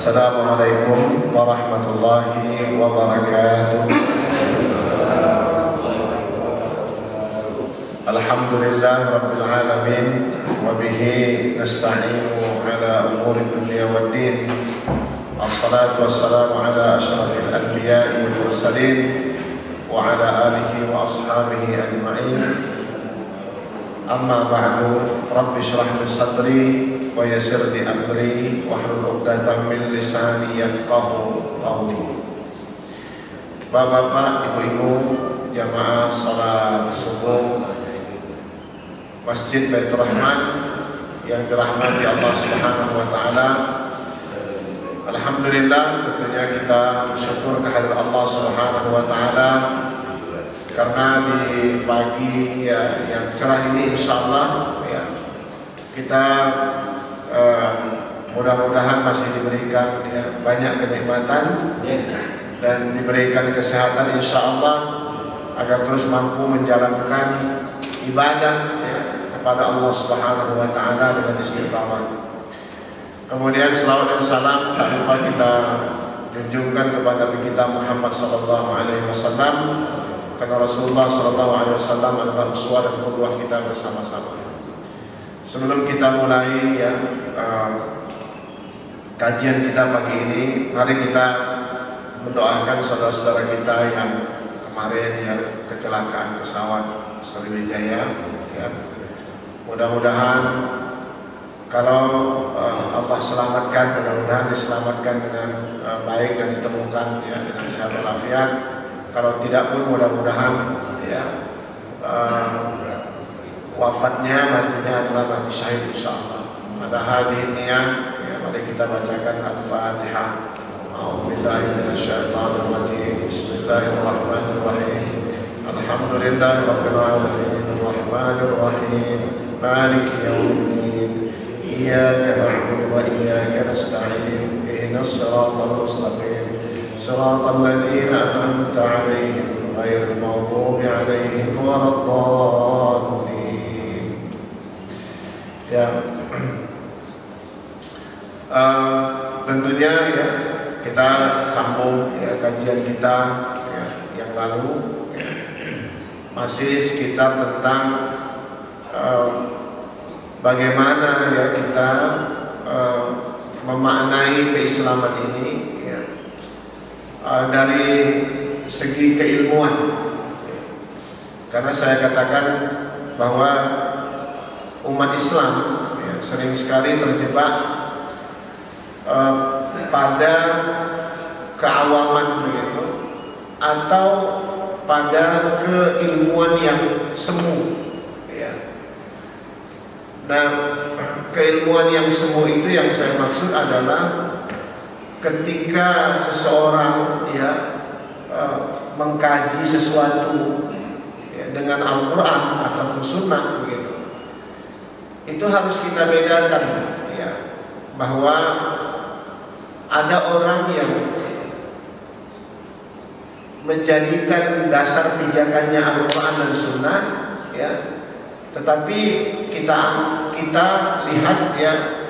Assalamualaikum warahmatullahi wabarakatuh. Alhamdulillah rabbil alamin wa bihi nasta'inu ala umuri dunya waddin. Assalatu wassalamu ala asyrafil anbiya'i wal mursalin wa ala alihi wa ashabihi ajma'in. Amma ba'du, rabbi shrah li sadri wa yassir li amri wahlul 'uqdatam min lisani yafqahu qawli. Bapak-bapak, ibu-ibu, jamaah salat subuh Masjid Baitur Rahman yang dirahmati Allah Subhanahu wa taala. Alhamdulillah, tentunya kita bersyukur kehadirat Allah Subhanahu wa taala karena di pagi yang cerah ini insyaallah kita mudah-mudahan masih diberikan banyak kenikmatan dan diberikan kesehatan insyaallah agar terus mampu menjalankan ibadah kepada Allah Subhanahu wa taala dengan istiqamah. Kemudian salawat dan salam tak lupa kita junjungkan kepada Nabi kita Muhammad sallallahu alaihi wasallam, karena Rasulullah sallallahu alaihi wasallam adalah uswah dan qudwah kita bersama-sama. Sebelum kita mulai kajian kita pagi ini, mari kita mendoakan saudara-saudara kita yang kemarin yang kecelakaan pesawat Sriwijaya. Mudah-mudahan kalau Allah selamatkan, mudah-mudahan diselamatkan dengan baik dan ditemukan dengan sehat walafiat. Kalau tidak pun mudah-mudahan wafatnya, matinya adalah mati syahid insyaallah. Pada hari ini mari kita bacakan Al-Fatihah. A'udzubillahi minasyaitonir rajim. Bismillahirrahmanirrahim. Alhamdulillahirabbil alamin, arrahmanir rahim, maliki yaumiddin. Iyyaka na'budu wa iyyaka nasta'in. Ihdinas siratal mustaqim. Siratal ladzina an'amta 'alaihim ghairil maghdubi 'alaihim waladdallin. Tentunya kita sambung kajian kita yang lalu masih sekitar tentang bagaimana kita memaknai keislaman ini dari segi keilmuan. Karena saya katakan bahwa umat Islam sering sekali terjebak pada keawaman begitu, atau pada keilmuan yang semu. Nah, keilmuan yang semu itu yang saya maksud adalah ketika seseorang mengkaji sesuatu dengan Al-Quran atau Sunnah begitu, itu harus kita bedakan bahwa ada orang yang menjadikan dasar pijakannya Al-Quran dan Sunnah, tetapi kita lihat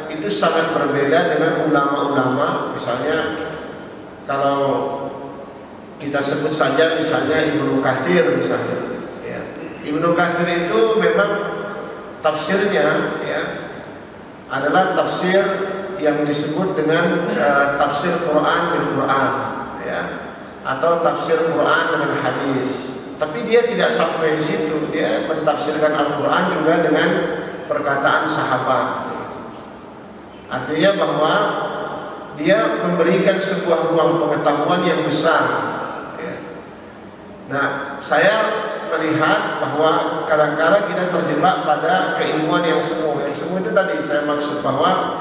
itu sangat berbeda dengan ulama-ulama. Misalnya kalau kita sebut saja misalnya Ibnu Katsir misalnya, Ibnu Katsir itu memang tafsirnya adalah tafsir yang disebut dengan tafsir Quran bil Quran, atau tafsir Quran dengan hadis. Tapi dia tidak sampai di situ, dia mentafsirkan Al-Quran juga dengan perkataan sahabat. Artinya bahwa dia memberikan sebuah ruang pengetahuan yang besar. Nah, saya melihat bahwa kadang-kadang kita terjebak pada keilmuan yang semu. Yang semu itu tadi saya maksud bahwa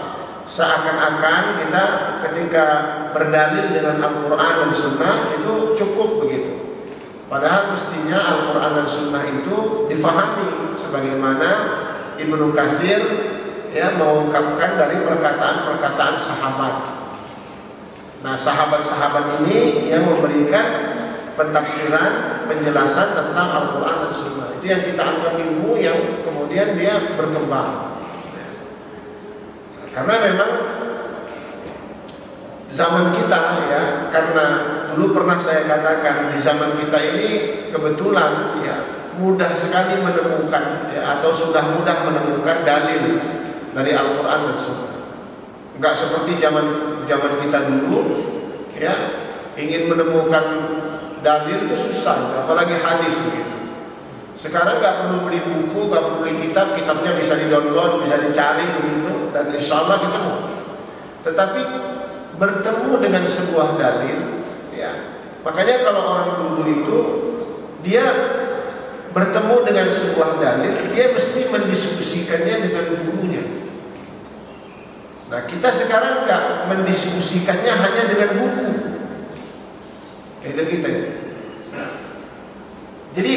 seakan-akan kita ketika berdalil dengan Al-Quran dan Sunnah itu cukup begitu. Padahal mestinya Al-Quran dan Sunnah itu difahami sebagaimana Ibnu Katsir mengungkapkan dari perkataan-perkataan sahabat. Nah, sahabat-sahabat ini yang memberikan pentafsiran, penjelasan tentang Al-Quran dan Sunnah. Itu yang kita anggap ilmu yang kemudian dia berkembang. Karena memang zaman kita ya, karena dulu pernah saya katakan di zaman kita ini kebetulan ya mudah sekali menemukan ya, atau sudah mudah menemukan dalil dari Al-Quran dan Sunnah. Enggak seperti zaman kita dulu ya, ingin menemukan dalil itu susah, apalagi hadis gitu. Sekarang nggak perlu beli buku, nggak perlu beli kitab, kitabnya bisa di-download, bisa dicari begitu, dan insya Allah ketemu. Tetapi bertemu dengan sebuah dalil, ya. Makanya kalau orang dulu itu dia bertemu dengan sebuah dalil, dia mesti mendiskusikannya dengan gurunya. Nah, kita sekarang nggak mendiskusikannya hanya dengan buku. Itu kita. Jadi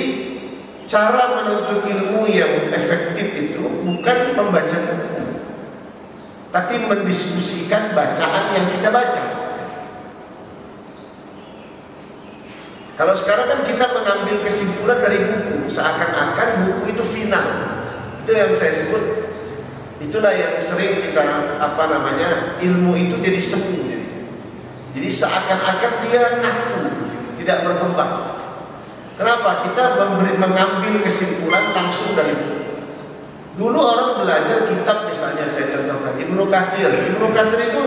cara menuntut ilmu yang efektif itu bukan membaca buku, tapi mendiskusikan bacaan yang kita baca. Kalau sekarang kan kita mengambil kesimpulan dari buku, seakan-akan buku itu final. Itu yang saya sebut, itulah yang sering kita ilmu itu jadi semu. Jadi seakan-akan dia kaku, tidak berkembang. Kenapa? Kita mengambil kesimpulan langsung dari buku. Dulu orang belajar kitab, misalnya saya contohkan Ibnu Katsir. Ibnu Katsir itu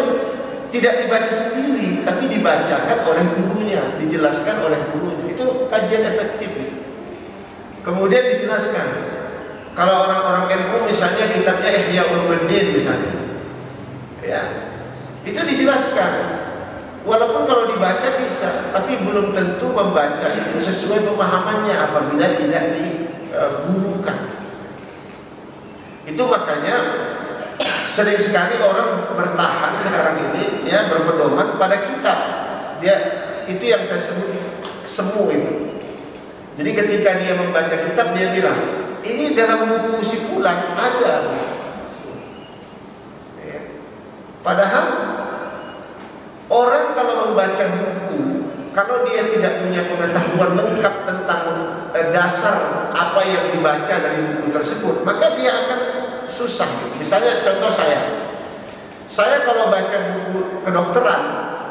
tidak dibaca sendiri, tapi dibacakan oleh gurunya, dijelaskan oleh gurunya. Itu kajian efektif. Kemudian dijelaskan. Kalau orang-orang ilmu misalnya kitabnya Ihya Ulumuddin misalnya, ya, itu dijelaskan. Walaupun kalau dibaca bisa, tapi belum tentu membaca itu sesuai pemahamannya apabila tidak digurukan. Itu makanya sering sekali orang bertahan sekarang ini ya, berpedoman pada kitab. Dia itu yang saya sebut semu itu. Jadi ketika dia membaca kitab, dia bilang, ini dalam buku si fulan ada. Ya. Padahal orang kalau membaca buku, kalau dia tidak punya pengetahuan lengkap tentang dasar apa yang dibaca dari buku tersebut, maka dia akan susah. Misalnya contoh saya kalau baca buku kedokteran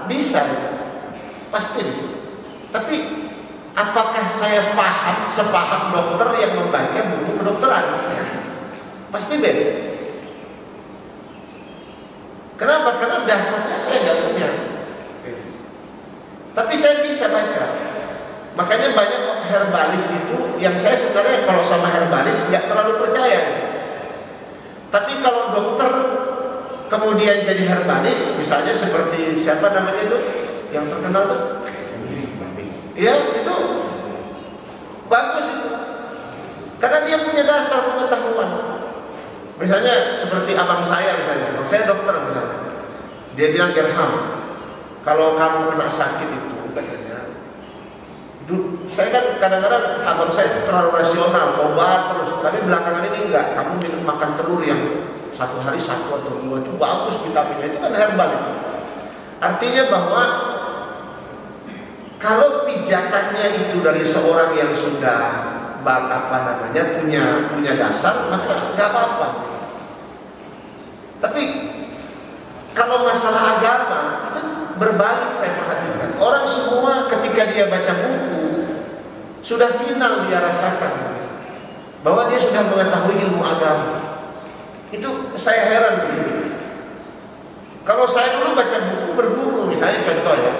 bisa, pasti bisa. Tapi apakah saya sepaham dokter yang membaca buku kedokteran? Pasti beda. Kenapa? Karena dasarnya saya nggak punya. Tapi saya bisa baca. Makanya banyak herbalis itu yang saya sebenarnya kalau sama herbalis nggak terlalu percaya. Tapi kalau dokter kemudian jadi herbalis, misalnya seperti siapa namanya itu yang terkenal tuh? Ya, itu bagus itu. Karena dia punya dasar pengetahuan. Misalnya seperti abang saya dokter misalnya. Dia bilang, Gerham, kalau kamu kena sakit itu katanya, saya kan kadang-kadang abang saya itu terlalu rasional, obat terus. Tapi belakangan ini enggak, kamu minum makan telur yang satu hari 1 atau 2 itu bagus vitaminnya, itu kan herbal itu. Artinya bahwa kalau pijakannya itu dari seorang yang sudah punya dasar, maka nggak apa-apa. Tapi kalau masalah agama itu berbalik, saya perhatikan. Orang semua ketika dia baca buku sudah final dia rasakan bahwa dia sudah mengetahui ilmu agama. Itu saya heran begini. Kalau saya dulu baca buku berguru, misalnya contoh ya,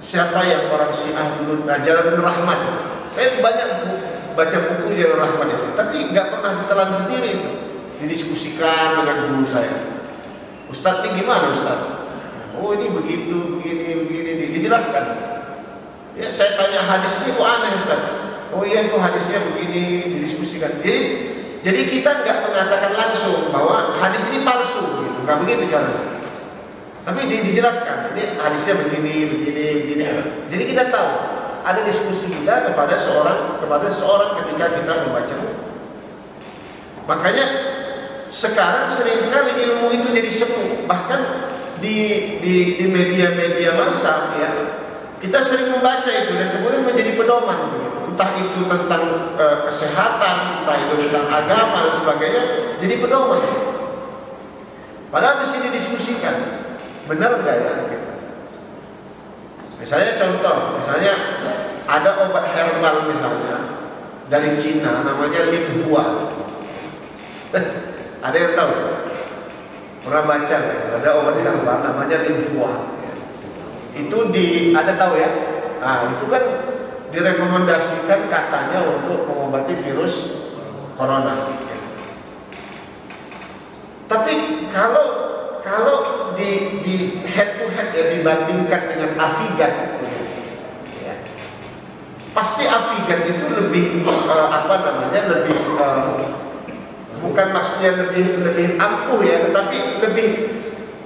siapa yang orang Syiah dulu, Jalaladdin Rahman. Saya banyak baca buku Jalaladdin Rahman itu, tapi nggak pernah ditelan sendiri, didiskusikan dengan guru saya. Ustadz ini gimana Ustadz? Oh ini begitu, begini, dijelaskan. Ya saya tanya hadis ini kok aneh Ustadz? Oh iya kok hadisnya begini, didiskusikan. Jadi kita nggak mengatakan langsung bahwa hadis ini palsu, gitu. Nggak begitu caranya. Tapi dijelaskan, ini hadisnya begini. Jadi kita tahu ada diskusi kita kepada seorang ketika kita membaca buku. Makanya sekarang sering sekali ilmu itu jadi semu. Bahkan di media-media massa ya, kita sering membaca itu dan kemudian menjadi pedoman. Entah itu tentang kesehatan, entah itu tentang agama dan sebagainya, jadi pedoman. Padahal mesti didiskusikan, benar nggak ya? Gitu. Misalnya contoh, misalnya ada obat herbal misalnya dari Cina namanya Linhua. Ada yang tahu? Pernah baca? Ada obat herbal namanya Linhua. Itu ada tahu ya? Nah, itu kan direkomendasikan katanya untuk mengobati virus corona. Tapi kalau di head to head ya, dibandingkan dengan Avigan, ya, pasti Avigan itu lebih lebih bukan maksudnya lebih ampuh ya, tetapi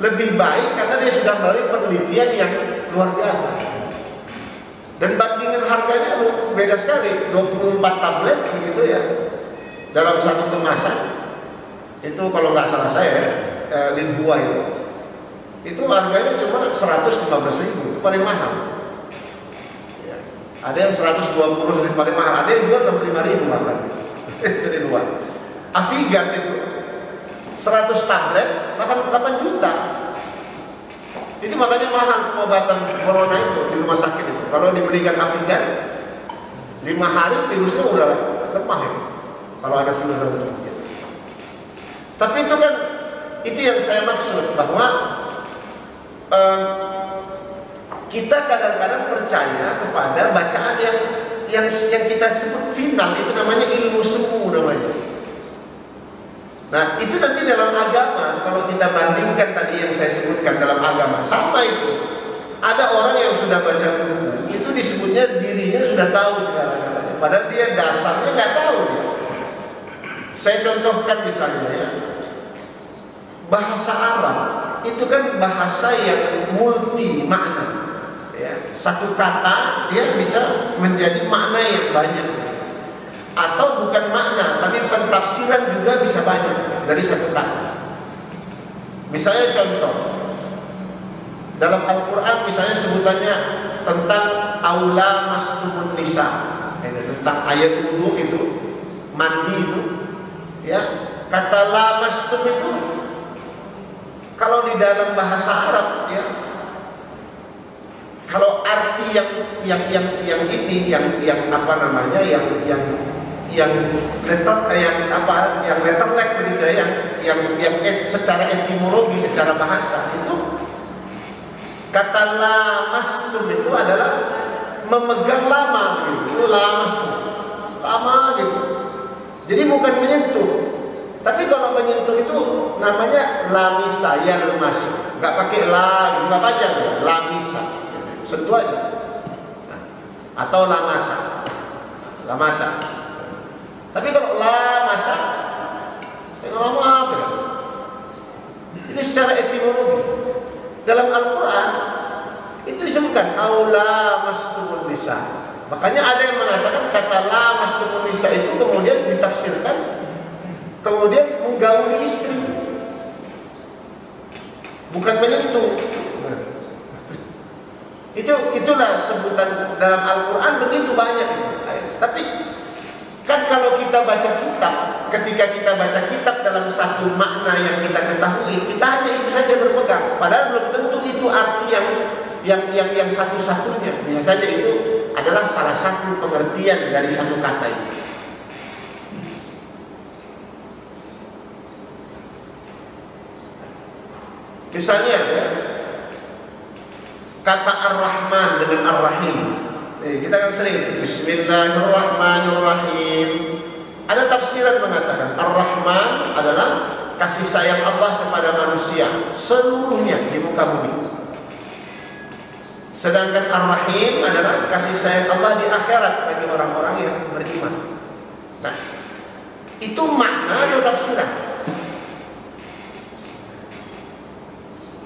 lebih baik karena dia sudah melalui penelitian yang luar biasa. Dan bandingkan harganya beda sekali, 24 tablet begitu ya dalam satu kemasan. Itu kalau nggak salah saya Linhua itu harganya cuma 115.000, paling mahal ya. Ada yang 120.000 paling mahal, ada yang jual 65.000 bahkan. Itu di luar. Avigan itu 100 tablet 8 juta. Itu makanya mahal pengobatan corona itu di rumah sakit itu. Kalau diberikan Avigan 5 hari virusnya udah lemah ya. Kalau ada virus itu. Tapi itu kan, itu yang saya maksud bahwa kita kadang-kadang percaya kepada bacaan yang kita sebut final, itu namanya ilmu semu namanya. Nah itu nanti dalam agama, kalau kita bandingkan tadi yang saya sebutkan dalam agama, sama itu. Ada orang yang sudah baca buku, itu disebutnya dirinya sudah tahu segala-galanya, padahal dia dasarnya nggak tahu. Saya contohkan misalnya ya, bahasa Arab itu kan bahasa yang multi makna ya. Satu kata dia bisa menjadi makna yang banyak, atau bukan makna tapi pentafsiran juga bisa banyak dari satu kata. Misalnya contoh dalam Al-Quran, misalnya sebutannya tentang aula mastumun nisa, tentang ayat wudu itu, mandi itu ya, kata lamastum itu kalau di dalam bahasa Arab ya, kalau arti yang letterlek begitu ya, yang secara etimologi, secara bahasa itu, kata lamastum itu adalah memegang lama gitu, lamastum lama gitu. Jadi bukan menyentuh. Tapi kalau menyentuh itu namanya lamisa, ya lemas, nggak pakai la, nggak panjang ya, lamisa, sentuh aja. Nah, atau lamasa, lamasa. Tapi kalau lamasa, lama apa? Itu secara etimologi. Dalam Al-Quran itu disebutkan aula mastumun nisa. Makanya ada yang mengatakan kata la mastumun nisa itu kemudian ditafsirkan kemudian menggauli istri, bukan menyentuh. Itulah sebutan dalam Al-Quran begitu banyak. Tapi kan kalau kita baca kitab, ketika kita baca kitab dalam satu makna yang kita ketahui, kita hanya itu saja berpegang. Padahal belum tentu itu arti yang satu-satunya. Biasanya itu adalah salah satu pengertian dari satu kata itu. Misalnya ya, kata Ar-Rahman dengan Ar-Rahim. Kita kan sering Bismillahirrahmanirrahim. Ada tafsiran mengatakan Ar-Rahman adalah kasih sayang Allah kepada manusia seluruhnya di muka bumi. Sedangkan Ar-Rahim adalah kasih sayang Allah di akhirat bagi orang-orang yang beriman. Nah, itu makna atau tafsiran.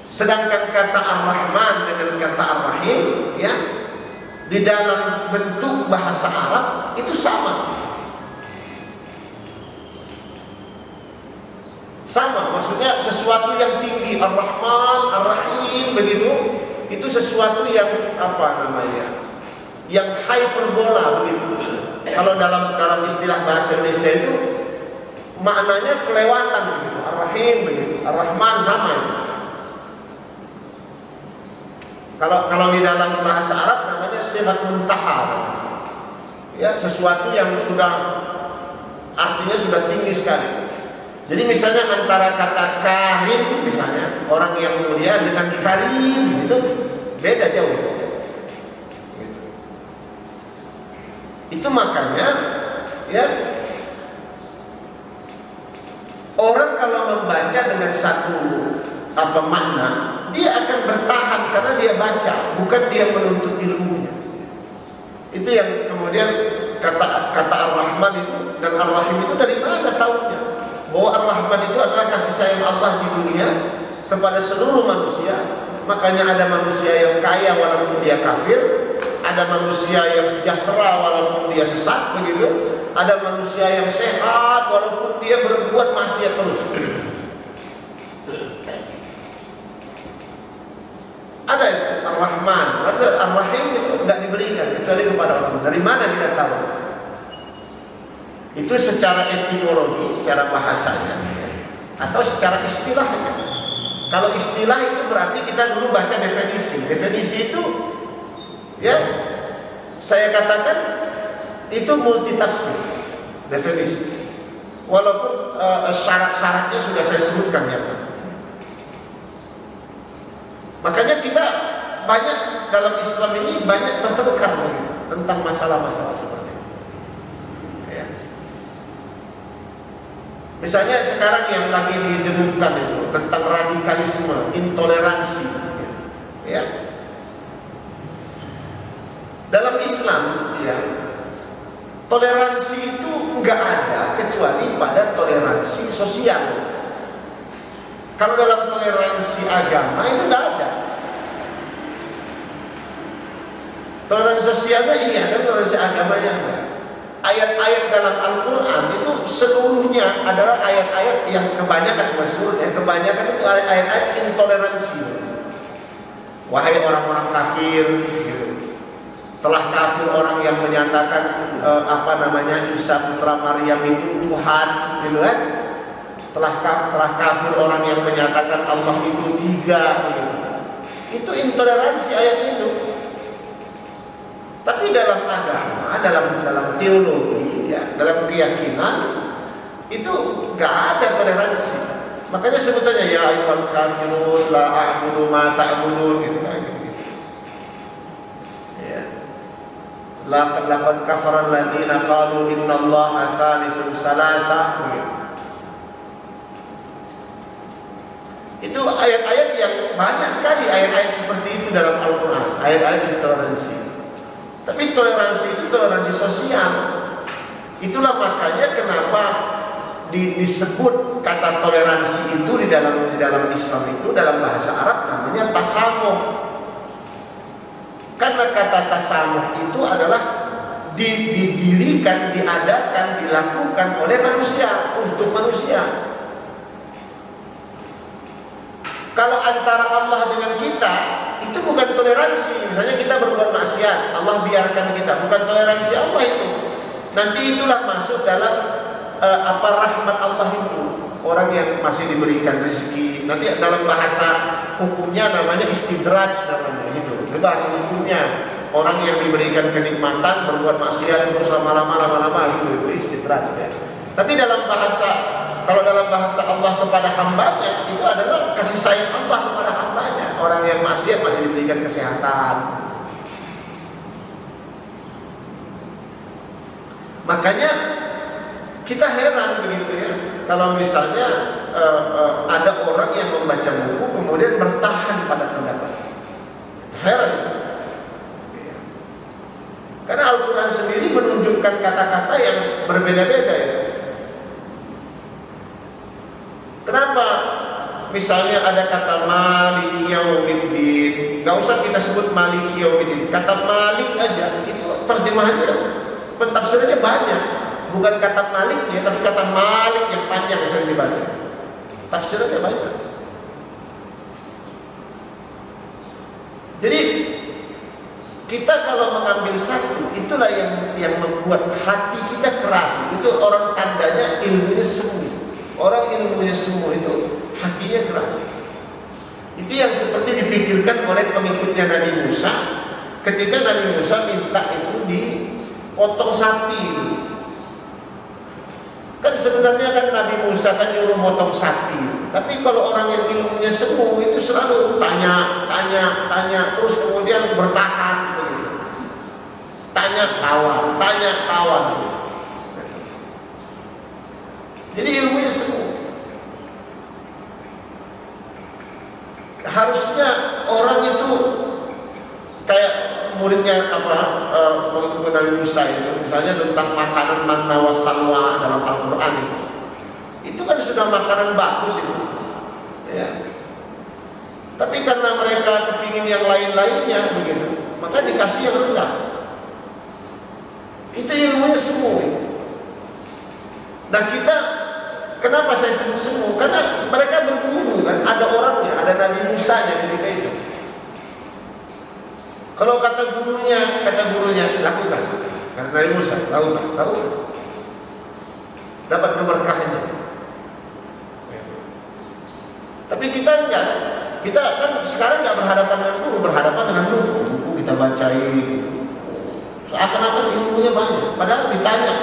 Sedangkan kata Ar-Rahman dengan kata Ar-Rahim ya, di dalam bentuk bahasa Arab itu sama. Sama, maksudnya sesuatu yang tinggi, Ar-Rahman, Ar-Rahim begitu, itu sesuatu yang apa namanya? Yang hyperbola begitu. Kalau dalam istilah bahasa Indonesia itu maknanya kelewatan begitu. Ar-Rahim begitu, Ar-Rahman sama itu. Kalau di dalam bahasa Arab namanya sifat muntaha. Ya, sesuatu yang sudah artinya sudah tinggi sekali. Jadi misalnya antara kata karim misalnya orang yang mulia dengan karim itu beda jauh. Itu makanya ya orang kalau membaca dengan satu makna, dia akan bertahan karena dia baca, bukan dia menuntut ilmunya. Itu yang kemudian kata Ar-Rahman itu dan Ar-Rahim itu dari mana tahunya? Bahwa Ar-Rahman itu adalah kasih sayang Allah di dunia kepada seluruh manusia. Makanya ada manusia yang kaya walaupun dia kafir, ada manusia yang sejahtera walaupun dia sesat begitu, ada manusia yang sehat walaupun dia berbuat maksiat terus. Ada Ar-Rahman, ada Ar-Rahim itu tidak diberikan kecuali kepada orang. Dari mana kita tahu? Itu secara etimologi, secara bahasanya, atau secara istilahnya. Kalau istilah itu berarti kita dulu baca definisi. Definisi itu, ya, saya katakan itu multitafsir. Definisi. Walaupun syarat-syaratnya sudah saya sebutkan ya. Makanya kita banyak dalam Islam ini banyak bertengkar tentang masalah-masalah seperti itu. Ya. Misalnya sekarang yang lagi didengungkan itu tentang radikalisme, intoleransi, ya. Dalam Islam, ya, toleransi itu nggak ada kecuali pada toleransi sosial. Kalau dalam toleransi agama itu nggak ada. Toleransi sosialnya iya, tapi toleransi agamanya enggak. Ayat-ayat dalam Al-Quran itu seluruhnya adalah ayat-ayat yang kebanyakan, maksudnya kebanyakan itu ayat-ayat intoleransi. Wahai orang-orang kafir, gitu. Telah kafir orang yang menyatakan Isa putra Maryam itu Tuhan, gitu kan? Telah kafir orang yang menyatakan Allah itu 3, gitu. Itu intoleransi ayat itu. Tapi dalam agama, dalam teologi, ya, dalam keyakinan itu nggak ada toleransi. Makanya sebutannya ya ayyuhal kafirun la a'budu ma ta'budun gitu kan. Ya. Laqad kafara alladziina qalu innallaha tsalitsu tsalatsa. Itu ayat-ayat yang banyak sekali ayat-ayat seperti itu dalam Al-Quran, ayat-ayat intoleransi. Tapi toleransi itu toleransi sosial. Itulah makanya kenapa disebut kata toleransi itu di dalam Islam itu dalam bahasa Arab namanya tasamuh. Karena kata tasamuh itu adalah didirikan, diadakan, dilakukan oleh manusia untuk manusia. Kalau antara Allah dengan kita itu bukan toleransi. Misalnya kita berbuat maksiat, Allah biarkan kita, bukan toleransi Allah itu. Nanti itulah masuk dalam rahmat Allah itu. Orang yang masih diberikan rezeki. Nanti dalam bahasa hukumnya namanya istidraj namanya gitu. Itu bahasa hukumnya. Orang yang diberikan kenikmatan berbuat maksiat terus lama-lama gitu, itu istidraj ya. Tapi kalau dalam bahasa Allah kepada hambanya itu adalah kasih sayang Allah kepada hambanya. Orang yang maksiat masih diberikan kesehatan. Makanya kita heran begitu ya, kalau misalnya ada orang yang membaca buku kemudian bertahan pada pendapat. Heran itu. Karena Al-Quran sendiri menunjukkan kata-kata yang berbeda-beda ya. Kenapa misalnya ada kata Maliki Yaumiddin, nggak usah kita sebut Maliki Yaumiddin, kata Malik aja itu terjemahannya, pentafsirannya banyak. Bukan kata Maliknya, tapi kata Malik yang panjang yang sering dibaca. Tafsirannya banyak. Jadi kita kalau mengambil satu, itulah yang membuat hati kita keras. Itu orang tandanya ilmunya semu. Orang ilmunya semu itu hatinya keras. Itu yang seperti dipikirkan oleh pengikutnya Nabi Musa ketika Nabi Musa minta itu dipotong sapi. Kan sebenarnya kan Nabi Musa kan nyuruh motong sapi. Tapi kalau orang yang ilmunya semu itu selalu tanya, terus kemudian bertahan begitu. Tanya tawa. Jadi ilmunya semu. Harusnya orang itu kayak muridnya pengikut Nabi Musa itu, misalnya tentang makanan manna wa salwa dalam Al-Quran itu kan sudah makanan bagus itu, ya. Tapi karena mereka kepingin yang lain-lainnya begitu, maka dikasih yang rendah. Itu ilmunya semu. Nah kita, kenapa saya semu-semu? Karena mereka berguru kan, ada orangnya, ada Nabi Musa nya ketika itu. Kalau kata gurunya lakukan. Karena Nabi Musa lakukan. Dapat keberkahannya. Tapi kita enggak. Kita kan sekarang enggak berhadapan dengan guru, berhadapan dengan buku kita bacain. Seakan-akan ilmunya banyak. Padahal ditanya,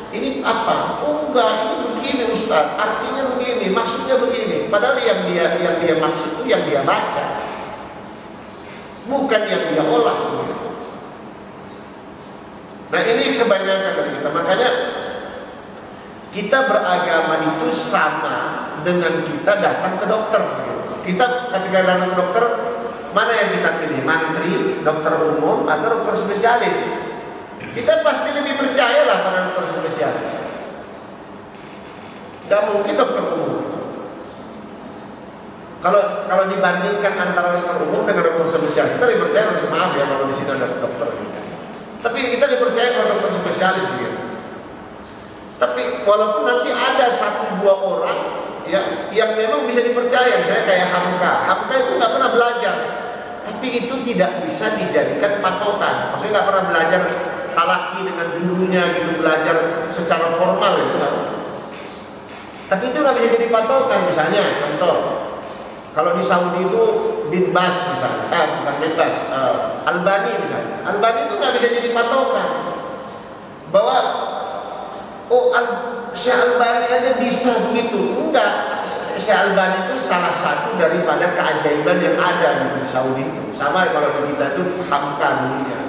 ini apa? Oh enggak, ini begini Ustaz, artinya begini, maksudnya begini. Padahal yang dia maksud itu yang dia baca, bukan yang dia olah. Nah ini kebanyakan dari kita. Makanya kita beragama itu sama dengan kita datang ke dokter. Kita ketika datang ke dokter, mana yang kita pilih? Mantri, dokter umum, atau dokter spesialis? Kita pasti lebih percayalah pada dokter spesialis. Gak mungkin dokter umum. Kalau dibandingkan antara dokter umum dengan dokter spesialis, kita lebih percaya, maaf ya kalau di sini ada dokter. Tapi kita dipercaya kalau dokter spesialis gitu. Tapi walaupun nanti ada 1-2 orang ya yang memang bisa dipercaya, misalnya kayak Hamka itu nggak pernah belajar, tapi itu tidak bisa dijadikan patokan. Maksudnya nggak pernah belajar talaki dengan gurunya gitu, belajar secara formal itu kan. Tapi itu nggak bisa jadi patokan. Misalnya contoh, kalau di Saudi itu bin Bas misalnya, bukan bin Bas, Albani misalnya. Albani itu nggak bisa jadi patokan bahwa Syekh Albani aja bisa begitu. Enggak, Syekh Albani itu salah satu daripada keajaiban yang ada di Saudi itu. Sama kalau di kita itu Hamka dulunya,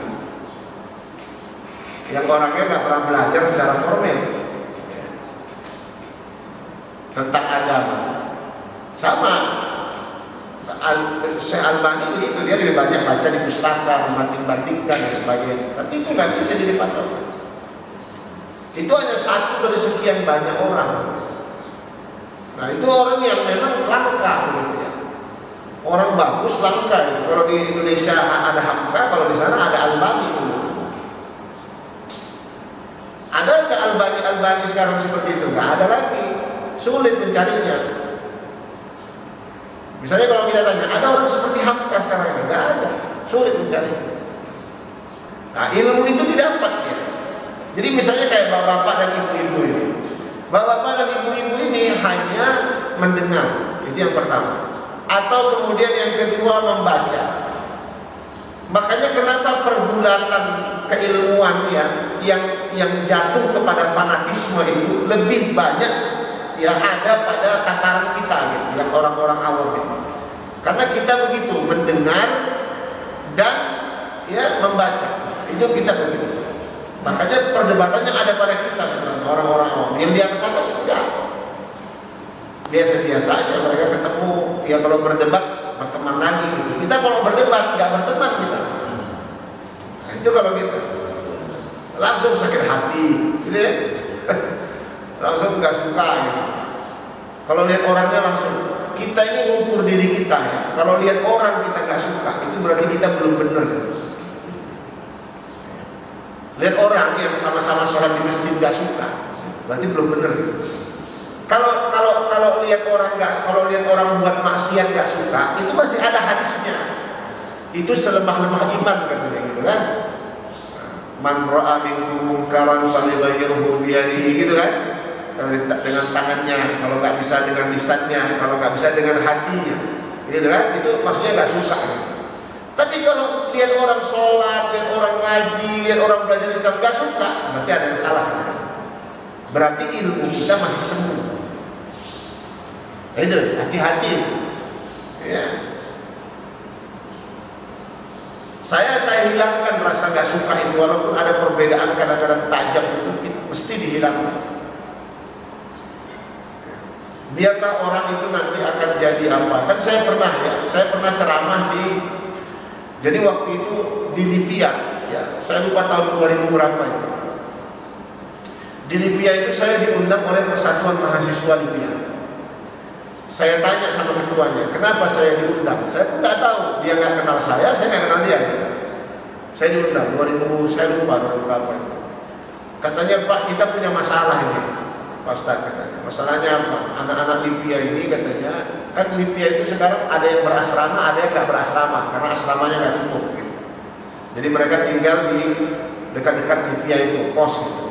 yang orangnya nggak pernah belajar secara formal tentang agama. Sama Syekh Albani begitu, dia lebih banyak baca di pustaka, membanding-bandingkan dan sebagainya. Tapi itu nggak bisa jadi patokan. Itu hanya satu dari sekian banyak orang. Nah itu orang yang memang langka gitu ya. Orang bagus langka gitu. Kalau di Indonesia ada Hamka, kalau di sana ada Albani gitu. Ada nggak Albani sekarang seperti itu? Nggak ada lagi. Sulit mencarinya. Misalnya kalau kita tanya, ada orang seperti Hamka sekarang ini? Nggak ada. Sulit mencarinya. Nah ilmu itu didapat ya. Jadi misalnya kayak bapak-bapak dan ibu-ibu ini, bapak-bapak dan ibu-ibu ini hanya mendengar, itu yang pertama. Atau kemudian yang kedua membaca. Makanya kenapa pergulatan keilmuan ya, yang jatuh kepada fanatisme itu lebih banyak ya ada pada tataran kita gitu, yang orang-orang awam itu. Karena kita begitu mendengar dan ya membaca, itu kita begitu. Makanya perdebatannya ada pada kita orang-orang awam. Yang di atas sana sudah biasa-biasa aja, mereka ketemu ya kalau berdebat berteman lagi gitu. Kita kalau berdebat nggak berteman kita. Itu kalau kita langsung sakit hati, gitu ya. Langsung nggak suka gitu. Kalau lihat orangnya langsung, kita ini ngukur diri kita ya. Kalau lihat orang kita nggak suka, itu berarti kita belum benar gitu. Lihat orang yang sama-sama sholat di masjid gak suka, berarti belum benar. Kalau lihat orang buat maksiat gak suka, itu masih ada hadisnya. Itu selemah-lemah iman katanya gitu kan. Man ra'a minkum munkaran falyughayyirhu biyadihi gitu kan. dengan tangannya, kalau nggak bisa dengan lisannya, kalau nggak bisa dengan hatinya, gitu kan? Itu maksudnya nggak suka. Tapi kalau lihat orang sholat, lihat orang ngaji, lihat orang belajar Islam nggak suka, berarti ada yang salah. Berarti ilmu kita masih semu. Itu hati-hati. Ya. Saya hilangkan rasa nggak suka itu, walaupun ada perbedaan kadang-kadang tajam itu mesti dihilangkan. Biarlah orang itu nanti akan jadi apa. Kan saya pernah ceramah jadi waktu itu di Libya, ya, saya lupa tahun 2000 berapa itu. Di Libya itu saya diundang oleh Persatuan Mahasiswa Libya. Saya tanya sama ketuanya, kenapa saya diundang? Saya pun nggak tahu, dia nggak kenal saya nggak kenal dia. Saya diundang 2000, saya lupa 2000 berapa itu. Katanya, Pak, kita punya masalah ini, Pak Ustadz, katanya. Masalahnya apa? Anak-anak Libya ini katanya, kan Libya itu sekarang ada yang berasrama, ada yang nggak berasrama, karena asramanya nggak cukup. Gitu. Jadi mereka tinggal di dekat-dekat Libya itu, pos gitu.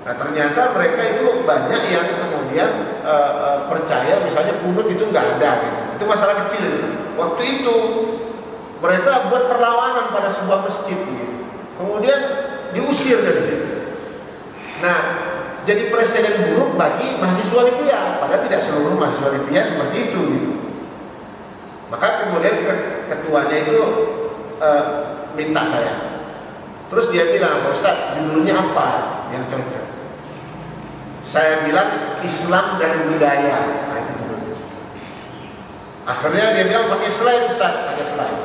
Nah ternyata mereka itu banyak yang kemudian percaya misalnya kunut itu nggak ada gitu. Itu masalah kecil gitu. Waktu itu mereka buat perlawanan pada sebuah masjid gitu. Kemudian diusir dari situ. Nah jadi presiden buruk bagi mahasiswa Libya, padahal tidak seluruh mahasiswa Libya seperti itu gitu. Maka kemudian ketuanya itu minta saya. Terus dia bilang, Pak Ustadz, judulnya apa yang cocok? Saya bilang Islam dan budaya. Nah, itu dulu. Akhirnya dia bilang pakai slide, Ustaz, pakai slide.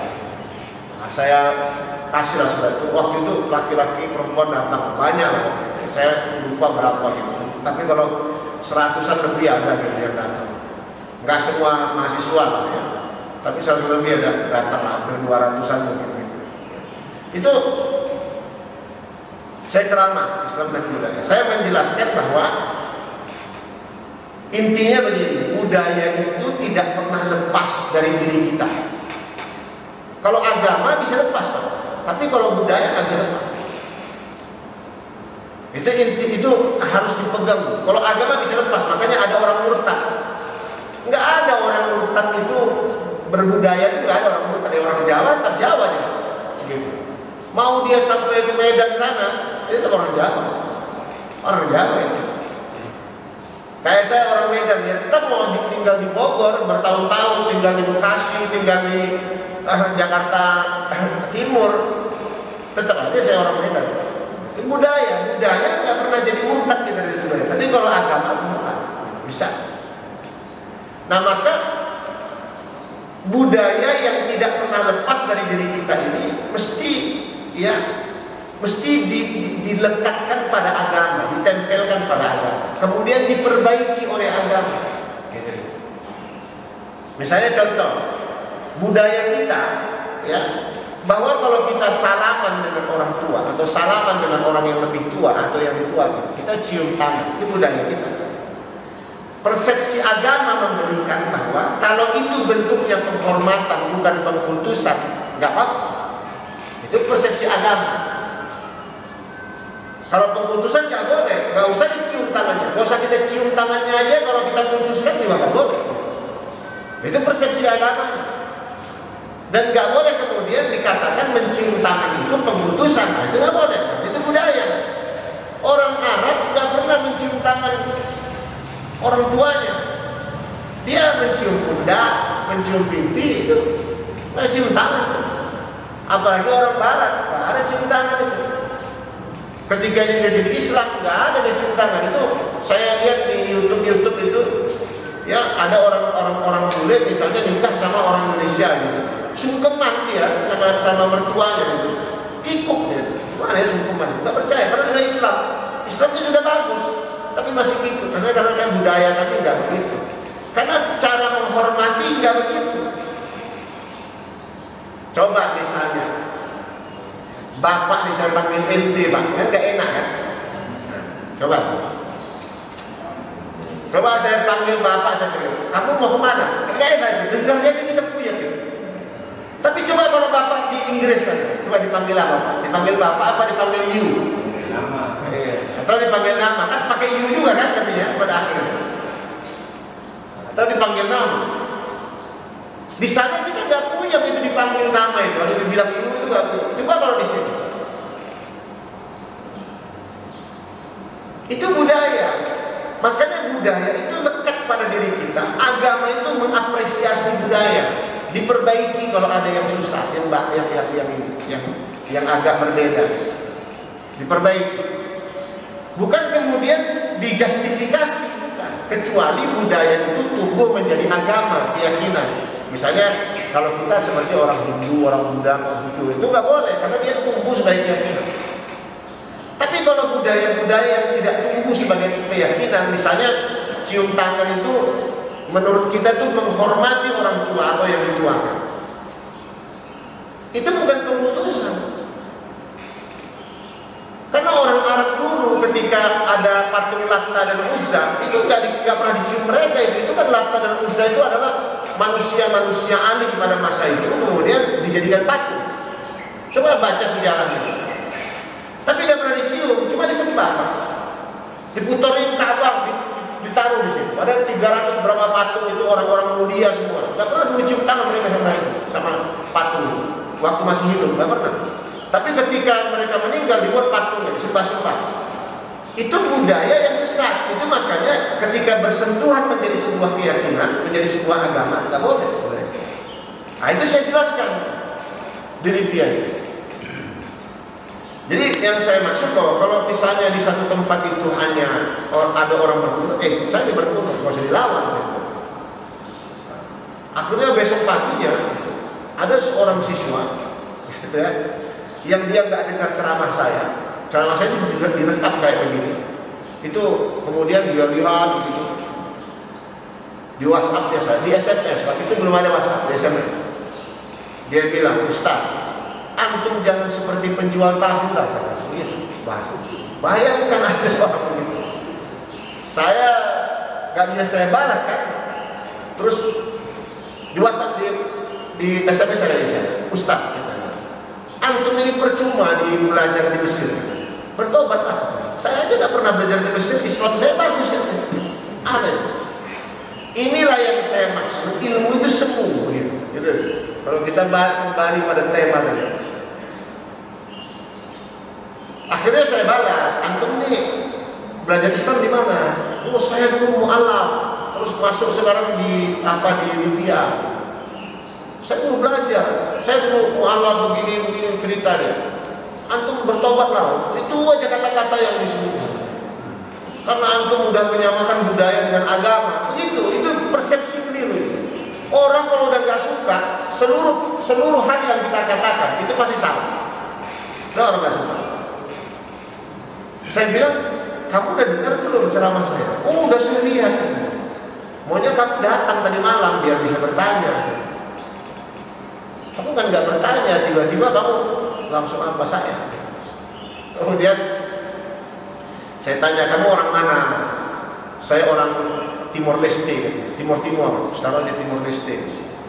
Nah, saya kasih lah slide itu. Waktu itu laki-laki perempuan datang banyak. Saya lupa berapa gitu. Tapi kalau 100-an lebih ada gitu yang datang. Enggak semua mahasiswa lah ya. Tapi 100 lebih ada datang, hampir 200-an mungkin. Itu saya ceramah Islam dan budaya. Saya menjelaskan bahwa intinya begini, budaya itu tidak pernah lepas dari diri kita. Kalau agama bisa lepas, Pak. Tapi kalau budaya nggak bisa lepas. Itu harus dipegang. Kalau agama bisa lepas, makanya ada orang murtad. Nggak ada orang murtad itu berbudaya, itu nggak ada orang murtad. Orang Jawa tak Jawa dia. Mau dia sampai ke Medan sana, itu orang Jawa. Orang Jawa itu. Kayak saya orang Medan, ya tetap mau tinggal di Bogor bertahun-tahun, tinggal di Bekasi, tinggal di Jakarta Timur, tetap aja saya orang Medan. Budaya nggak pernah jadi murtad kita dari budaya. Tapi kalau agama murtad bisa. Nah maka budaya yang tidak pernah lepas dari diri kita ini mesti dilekatkan pada agama, ditempelkan pada agama, kemudian diperbaiki oleh agama. Gitu. Misalnya contoh budaya kita, ya, bahwa kalau kita salaman dengan orang tua atau salaman dengan orang yang lebih tua atau yang tua, kita cium tangan, itu budaya kita. Persepsi agama memberikan bahwa kalau itu bentuknya penghormatan bukan pengkultusan, nggak apa-apa. Itu persepsi agama. Kalau pengkultusan nggak boleh, nggak usah dicium tangannya, nggak usah kita cium tangannya aja. Kalau kita kultuskan juga nggak boleh. Itu persepsi agama. Dan nggak boleh kemudian dikatakan mencium tangan itu pengkultusan, nah, itu nggak boleh. Itu budaya. Orang Arab nggak pernah mencium tangan orang tuanya. Dia mencium pundak, mencium pipi, itu mencium tangan. Apalagi orang Barat, nggak ada cium tangan itu. Ketika dia jadi Islam, nggak ada dia cium tangan itu. Saya lihat di YouTube itu, ya ada orang bule misalnya nikah sama orang Indonesia gitu, sungkeman dia sama mertuanya gitu, kikuk dia, mana ya sungkeman? Nggak percaya, karena sudah Islam. Islamnya sudah bagus, tapi masih kikuk karena budaya kami nggak begitu. Karena cara menghormati nggak begitu. Coba misalnya bapak bisa panggil ente, Pak, kan gak enak kan? Coba saya panggil bapak, saya bilang, kamu mau kemana? Gak enak, dengarnya kita puyeng gitu. Tapi coba kalau bapak di Inggris kan, coba dipanggil apa? Dipanggil bapak apa dipanggil you? Atau dipanggil nama, kan pakai you juga kan katanya pada akhirnya. Atau dipanggil nama. Di sana kita nggak punya itu dipanggil nama itu, kalau dibilang you itu nggak punya. Coba kalau di sini. Itu budaya. Makanya budaya itu lekat pada diri kita. Agama itu mengapresiasi budaya, diperbaiki kalau ada yang susah, yang agak berbeda, diperbaiki. Bukan kemudian dijustifikasi, bukan. Kecuali budaya itu tumbuh menjadi agama, keyakinan. Misalnya kalau kita seperti orang Hindu, orang Buddha, Konghucu, itu nggak boleh karena dia tumbuh sebagai keyakinan. Tapi kalau budaya-budaya yang tidak tumbuh sebagai keyakinan, misalnya cium tangan itu menurut kita itu menghormati orang tua atau yang dituakan. Itu bukan keputusan. Karena orang Arab dulu ketika ada patung Latta dan Uzza, itu nggak pernah dicium mereka itu. Itu kan Latta dan Uzza itu adalah manusia-manusia alim pada masa itu, kemudian dijadikan patung. Coba baca sejarahnya. Tapi tidak pernah dicium, cuma disembah. Diputerin Ka'bah, ditaruh di situ. Ada 300 berapa patung itu orang-orang mulia semua. Nggak pernah dicium tangan mereka sama patung waktu masih hidup, nggak pernah. Tapi ketika mereka meninggal dibuat patungnya, disembah-sembah. Itu budaya yang sesat. Itu makanya ketika bersentuhan menjadi sebuah keyakinan, menjadi sebuah agama, nggak boleh. Nah itu saya jelaskan di Libya. Jadi yang saya maksud kalau misalnya di satu tempat itu hanya ada orang berkumpul, saya di berkumpul, nggak usah dilawan. Akhirnya besok paginya ada seorang siswa, gitu ya, yang dia nggak dengar ceramah saya itu direkam kayak begini. Itu kemudian dia lihat gitu di WhatsApp-nya saya, di SMS. Waktu itu belum ada WhatsApp, di SMS. Dia bilang, Ustaz, antum jangan seperti penjual tahu lah. Gitu, bayangkan aja orang begitu. Saya nggak bisa saya balas kan. Terus di WhatsApp di SMS saya Ustaz, antum ini percuma belajar di Mesir. Bertobatlah. Saya aja nggak pernah belajar di Mesir, Islam saya bagus kan. Ada. Inilah yang saya maksud, ilmu itu semu gitu. Kalau kita kembali pada tema tadi. Akhirnya saya balas, antum nih belajar Islam di mana? Oh, saya dulu mu'alaf, terus masuk sekarang di Libya. Saya mau belajar, saya mau mu'alaf begini ceritanya. Antum bertobatlah. Itu aja kata-kata yang disebutkan. Karena antum udah menyamakan budaya dengan agama. Begitu, itu persepsi keliru. Orang kalau udah gak suka, seluruh hal yang kita katakan itu pasti salah. Nah, orang gak suka. Saya bilang, kamu udah dengar belum ceramah saya? Oh, udah saya lihat. Maunya kamu datang tadi malam biar bisa bertanya. Kamu kan nggak bertanya, tiba-tiba kamu langsung apa saya. Kemudian saya tanya, kamu orang mana? Saya orang Timor Leste, Timur. Sekarang di Timor Leste.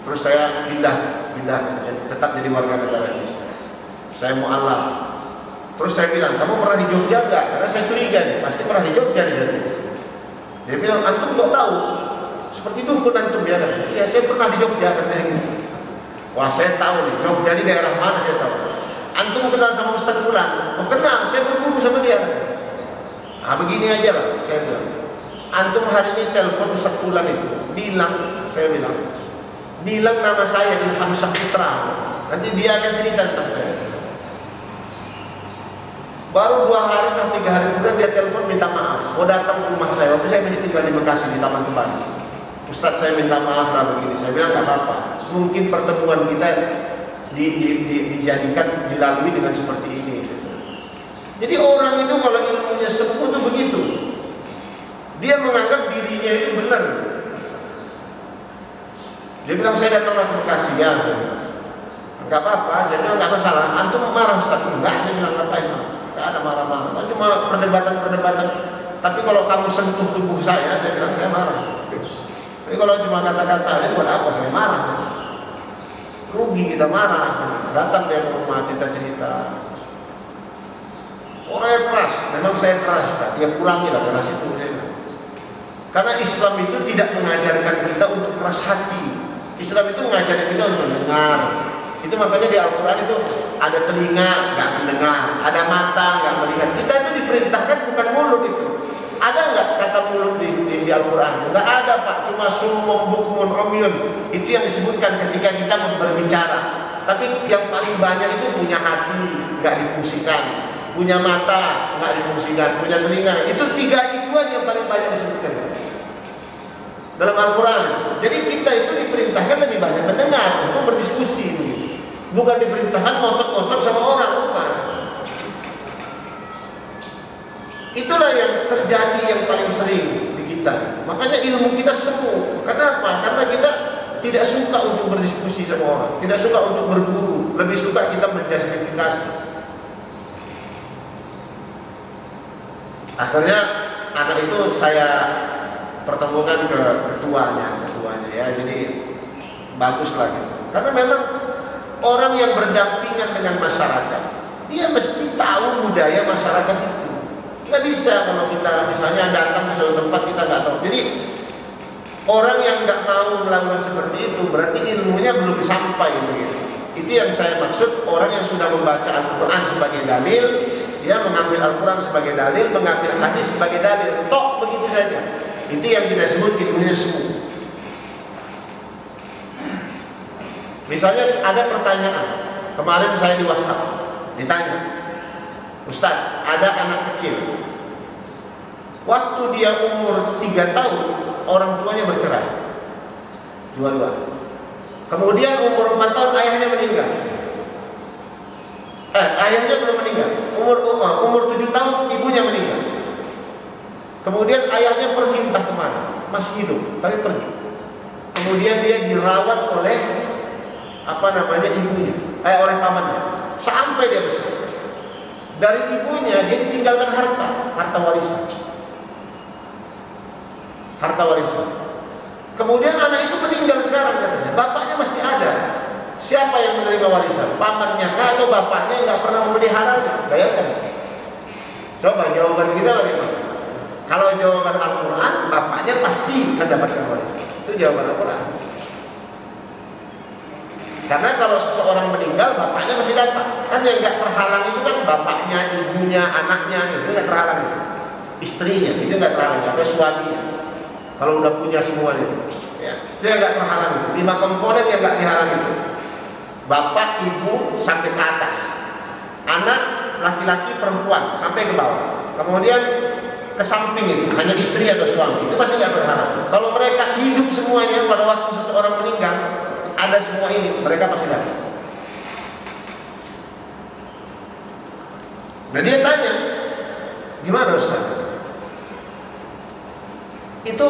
Terus saya pindah, tetap jadi warga negara Indonesia. Saya mu'alaf. Terus saya bilang, kamu pernah di Jogja nggak? Karena saya curiga nih, pasti pernah di Jogja nih. Dia bilang, antum kok tahu? Seperti itu pun antum ya kan? Iya, saya pernah di Jogja katanya gitu. Wah, saya tahu nih, Jogja ini daerah mana saya tahu. Antum kenal sama Ustaz Fulan? Oh, kenal, saya berguru sama dia. Nah, begini aja lah, saya bilang. Antum hari ini telepon Ustaz Fulan itu, saya bilang nama saya Ilham Saputra. Nanti dia akan cerita tentang saya. Baru 2 hari atau 3 hari kemudian dia telepon minta maaf, mau datang ke rumah saya. Waktu saya tinggal di Bekasi di Taman Kembang. Ustaz, saya minta maaf lah begini. Saya bilang nggak apa-apa. Mungkin pertemuan kita dijadikan dilalui dengan seperti ini. Jadi orang itu kalau ilmunya sempurna itu begitu. Dia menganggap dirinya itu benar. Dia bilang saya datanglah ke Bekasi ya. Nggak apa-apa. Saya bilang nggak masalah. Antum marah Ustaz? Enggak. Saya bilang ngapain? Nggak ada marah-marah. Cuma perdebatan. Tapi kalau kamu sentuh tubuh saya bilang saya marah. Tapi kalau cuma kata-kata, itu buat apa saya marah? Rugi kita marah. Datang dia ke rumah cerita-cerita. Orangnya keras. memang saya keras, dia kurangi lah keras itu. Karena Islam itu tidak mengajarkan kita untuk keras hati. Islam itu mengajarkan kita untuk mendengar. Itu makanya di Al-Quran itu ada telinga nggak mendengar, ada mata nggak melihat. Kita itu diperintahkan bukan mulut itu. Ada nggak kata mulut di Al-Quran? Nggak ada Pak, cuma sumum bukmun umyun. Itu yang disebutkan ketika kita berbicara. Tapi yang paling banyak itu punya hati nggak difungsikan, punya mata nggak difungsikan, punya telinga. Itu tiga itu aja yang paling banyak disebutkan dalam Al-Quran. Jadi kita itu diperintahkan lebih banyak mendengar untuk berdiskusi, bukan diperintahkan ngotot-ngotot sama orang, bukan. Itulah yang terjadi yang paling sering di kita. Makanya ilmu kita semu. Kenapa? Karena kita tidak suka untuk berdiskusi sama orang, tidak suka untuk berguru, lebih suka kita menjustifikasi. Akhirnya anak itu saya pertemukan ke ketuanya ya, jadi bagus lagi. Karena memang orang yang berdampingan dengan masyarakat, dia mesti tahu budaya masyarakat itu. Nggak bisa kalau kita misalnya datang ke suatu tempat kita nggak tahu. Jadi orang yang nggak mau melakukan seperti itu berarti ilmunya belum sampai begitu. Itu yang saya maksud, orang yang sudah membaca Al-Quran sebagai dalil, dia mengambil Al-Quran sebagai dalil, mengambil hadis sebagai dalil, tok begitu saja. Itu yang kita sebut ilmunya semu. Misalnya ada pertanyaan, kemarin saya di WhatsApp ditanya, Ustaz, ada anak kecil, waktu dia umur 3 tahun orang tuanya bercerai, dua-dua. Kemudian umur 4 tahun ayahnya meninggal. Ayahnya belum meninggal. Umur 7 tahun ibunya meninggal. Kemudian ayahnya pergi entah kemana, masih hidup tapi pergi. Kemudian dia dirawat oleh ibunya, oleh pamannya sampai dia besar. Dari ibunya dia ditinggalkan harta warisan. Kemudian anak itu meninggal sekarang katanya, bapaknya masih ada. Siapa yang menerima warisan? Pamannya atau bapaknya nggak pernah memeliharanya? Bayangkan. Coba jawaban kita bagaimana? Kalau jawaban Al-Quran, bapaknya pasti mendapatkan warisan. Itu jawaban Al-Quran. Karena kalau seseorang meninggal, bapaknya masih dapat. Kan yang nggak terhalang itu kan bapaknya, ibunya, anaknya, itu nggak terhalang. Istrinya, itu nggak terhalang. Atau suaminya. Kalau udah punya semuanya, ya, dia nggak terhalang. 5 komponen yang nggak dihalang itu. Bapak, ibu sampai ke atas. Anak, laki-laki, perempuan sampai ke bawah. Kemudian ke samping itu hanya istri atau suami. Itu masih nggak terhalang. Kalau mereka hidup semuanya pada waktu seseorang meninggal, ada semua ini, mereka pasti dapat. Nah dia tanya, gimana Ustaz? Itu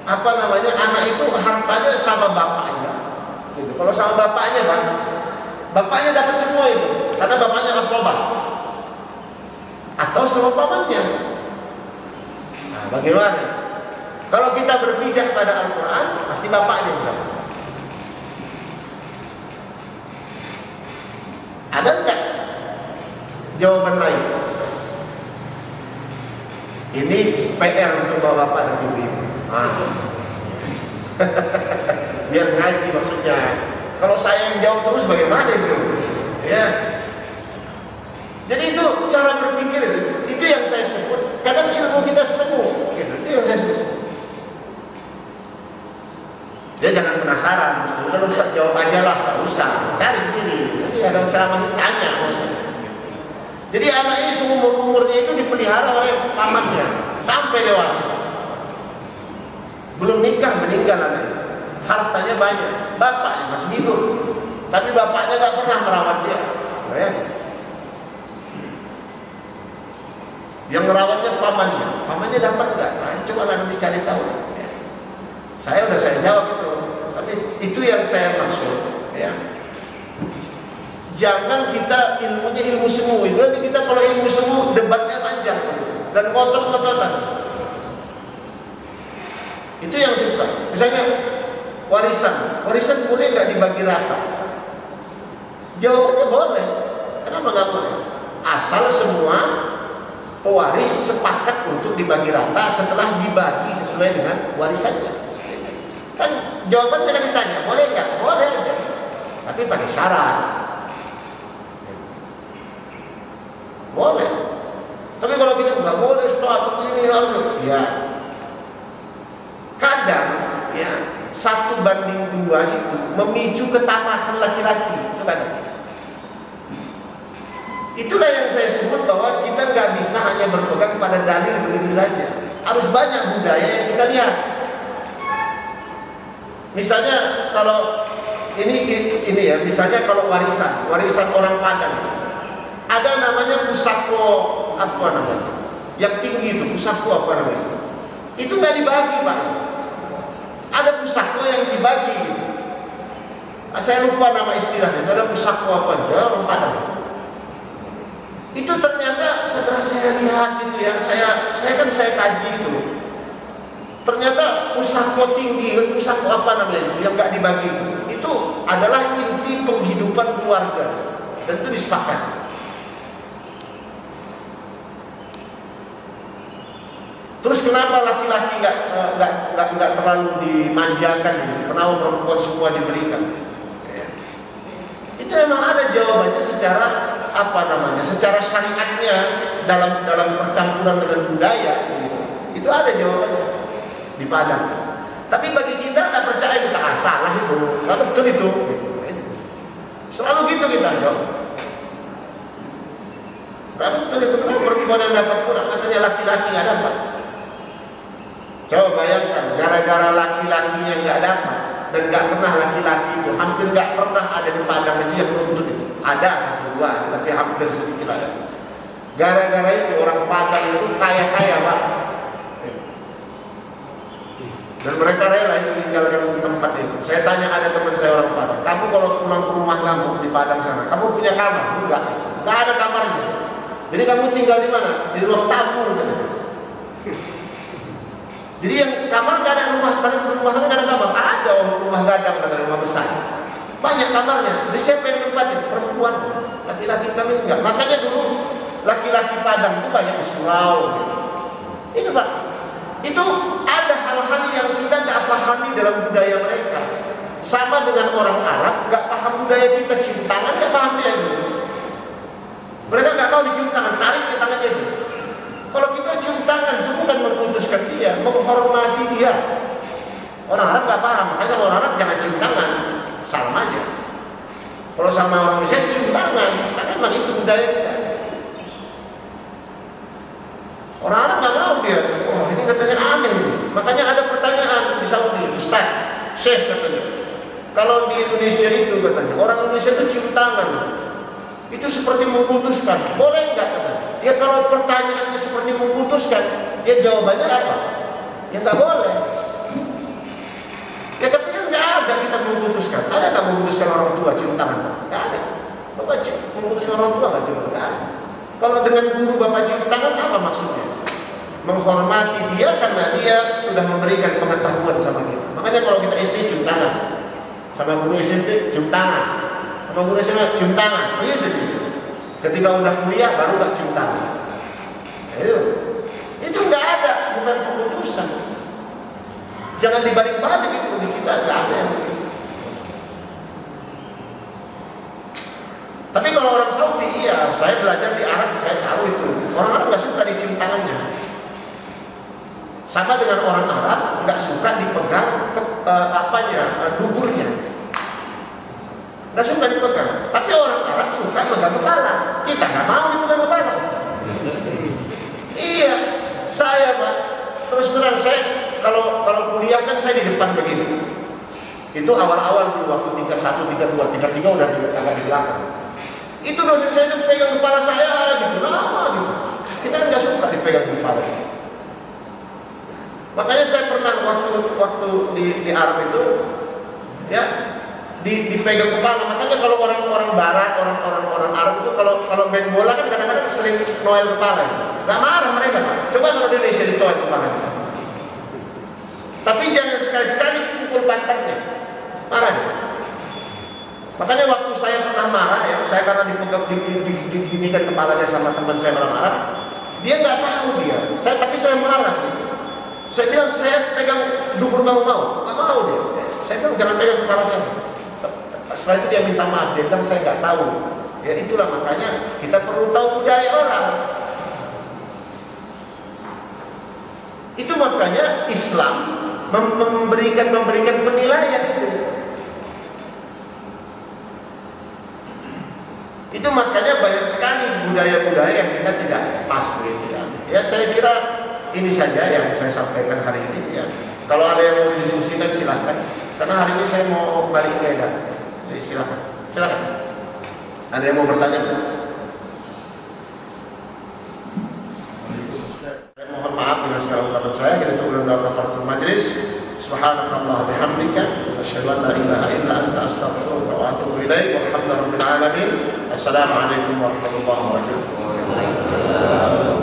anak itu hartanya sama bapaknya. Gitu. Kalau sama bapaknya, bapaknya dapat semua itu, karena bapaknya asobah. Atau sama pamannya. Nah, bagaimana? Kalau kita berpijak pada Al-Quran, pasti bapaknya dapat. Ada enggak jawaban lain? Ini PR untuk bapak dan ibu. Biar ngaji maksudnya. Kalau saya yang jawab terus bagaimana itu? Ya. Jadi itu cara berpikir itu yang saya sebut. Kadang ilmu kita semu, gitu. Itu yang saya sebut. Dia jangan penasaran. Sudah Ustaz jawab aja lah, nggak usah. Cari sendiri. Nanti ada ceramah tanya. Jadi anak ini seumur-umurnya itu dipelihara oleh pamannya sampai dewasa. Belum nikah meninggal anaknya. Hartanya banyak. Bapaknya masih hidup, tapi bapaknya nggak pernah merawat dia. Yang merawatnya pamannya. Pamannya dapat nggak? Nah, coba nanti cari tahu. Ya. Saya jawab itu. Tapi itu yang saya maksud. Ya. Jangan kita ilmunya ilmu semu. Nanti kita kalau ilmu semu debatnya panjang dan ngotot-ngototan. Itu yang susah. Misalnya warisan boleh nggak dibagi rata? Jawabannya boleh. Kenapa nggak boleh? Asal semua pewaris sepakat untuk dibagi rata setelah dibagi sesuai dengan warisannya. Kan jawabannya kan ditanya, boleh nggak? Boleh aja, tapi pakai syarat. Boleh. Tapi kalau kita nggak boleh, stop ini harus, ya. Kadang ya 1:2 itu memicu ketamakan laki-laki. Itu kadang. Itulah yang saya sebut bahwa kita nggak bisa hanya berpegang pada dalil begini saja. Harus banyak budaya yang kita lihat. Misalnya kalau ini ya, misalnya kalau warisan orang Padang, ada namanya pusako apa namanya, yang tinggi itu pusako apa namanya, itu nggak dibagi Pak. Ada pusako yang dibagi. Saya lupa nama istilahnya. Itu ada pusako apa? Itu orang Padang. Itu ternyata setelah saya lihat gitu ya, saya kaji itu. Ternyata pusako tinggi, pusako apa namanya itu yang nggak dibagi itu adalah inti penghidupan keluarga dan itu disepakati. Terus kenapa laki-laki nggak terlalu dimanjakan? Kenapa perempuan semua diberikan? Itu memang ada jawabannya secara apa namanya, secara syariatnya dalam percampuran dengan budaya. Itu ada jawabannya di Padang. Tapi bagi kita nggak percaya, kita salah itu, nggak betul itu. Selalu gitu kita jawab. Nggak betul itu, kenapa perempuan yang dapat kurang? Katanya laki-laki nggak dapat. Coba bayangkan, gara-gara laki-lakinya nggak dapat dan nggak pernah laki-laki itu, hampir nggak pernah ada di Padang itu yang menuntut itu. Ada 1-2, tapi hampir sedikit ada. Gara-gara itu orang Padang itu kaya-kaya Pak. Dan mereka rela itu tinggalkan tempat itu. Saya tanya ada teman saya orang Padang, kamu kalau pulang ke rumah kamu di Padang sana, kamu punya kamar? Enggak ada kamarnya. Jadi kamu tinggal di mana? Di ruang tamu. Jadi yang kamar nggak ada, rumah nggak ada kamar. Ada rumah gadang, ada rumah besar. Banyak kamarnya. Jadi siapa yang tempatin? Perempuan. Laki-laki kami enggak. Makanya dulu laki-laki Padang itu banyak di surau. Itu Pak. Itu ada hal-hal yang kita nggak pahami dalam budaya mereka. Sama dengan orang Arab nggak paham budaya kita, cium tangan nggak paham dia itu. Mereka nggak mau dicium tangan, tarik ke tangannya itu. Kalau kita cium tangan itu bukan memutuskan dia, menghormati dia. Orang Arab nggak paham, makanya sama orang Arab jangan cium tangan, salam aja. Kalau sama orang Indonesia cium tangan, karena memang itu budaya kita. Orang Arab nggak mau dia, oh ini katanya aneh ini. Makanya ada pertanyaan di Saudi, Ustaz, Syekh katanya, kalau di Indonesia itu katanya, orang Indonesia itu cium tangan, itu seperti memutuskan, boleh nggak katanya? Ya kalau pertanyaannya seperti memutuskan, ya jawabannya apa? Ya nggak boleh. Ya tapi kan nggak ada kita memutuskan. Ada nggak memutuskan orang tua cium tangan? Nggak ada. Bapak memutuskan orang tua nggak cium tangan? Kalau dengan guru bapak cium tangan apa maksudnya? Menghormati dia karena dia sudah memberikan pengetahuan sama kita. Makanya kalau kita SD cium tangan, sama guru SMP cium tangan, sama guru SMA cium tangan, begitu. Ketika udah kuliah baru gak cium tangan. Itu nggak ada, bukan keputusan. Jangan dibalik-balik itu, di kita nggak ada yang begitu. Tapi kalau orang Saudi, iya, saya belajar di Arab, saya tahu itu. Orang Arab nggak suka dicium tangannya. Sama dengan orang Arab nggak suka dipegang duburnya. Nggak suka dipegang. Tapi orang Arab suka pegang kepala. Kita nggak mau dipegang kepala. Iya, saya Pak. Terus terang saya kalau kuliah kan saya di depan begini. Itu awal-awal dulu waktu tingkat 1, tingkat 2, tingkat 3 udah agak di belakang. Itu dosen saya itu pegang kepala saya gitu, lama gitu. Kita nggak suka dipegang kepala. Makanya saya pernah waktu di Arab itu, ya dipegang kepala. Makanya kalau orang Barat, orang Arab itu kalau main bola kan kadang-kadang sering noel kepala. Nggak marah mereka, Pak. Coba kalau di Indonesia ditoel kepala. Tapi jangan sekali-sekali pukul pantatnya, marah. Makanya waktu saya pernah marah ya, saya karena dipegang diginikan kepalanya sama teman saya orang Arab, Dia nggak tahu dia. Tapi saya marah. Gitu. Saya bilang saya pegang dubur kamu mau, nggak mau dia. Saya bilang jangan pegang kepala saya. Setelah itu dia minta maaf, dia bilang saya nggak tahu. Ya itulah makanya kita perlu tahu budaya orang. Itu makanya Islam memberikan penilaian itu. Itu makanya banyak sekali budaya-budaya yang kita tidak pas begitu ya. Ya saya kira ini saja yang saya sampaikan hari ini ya. Kalau ada yang mau didiskusikan silahkan. Karena hari ini saya mau balik ke Medan. Jadi silahkan. Ada yang mau bertanya? Saya mohon maaf dengan segala ucapan saya. Kita tunggu dalam kafaratul majlis. Subhanakallah bihamdika asyhadu an la ilaha illa anta astaghfiruka wa atubu ilaik. Walhamdulillahirabbil alamin. Assalamualaikum warahmatullahi wabarakatuh.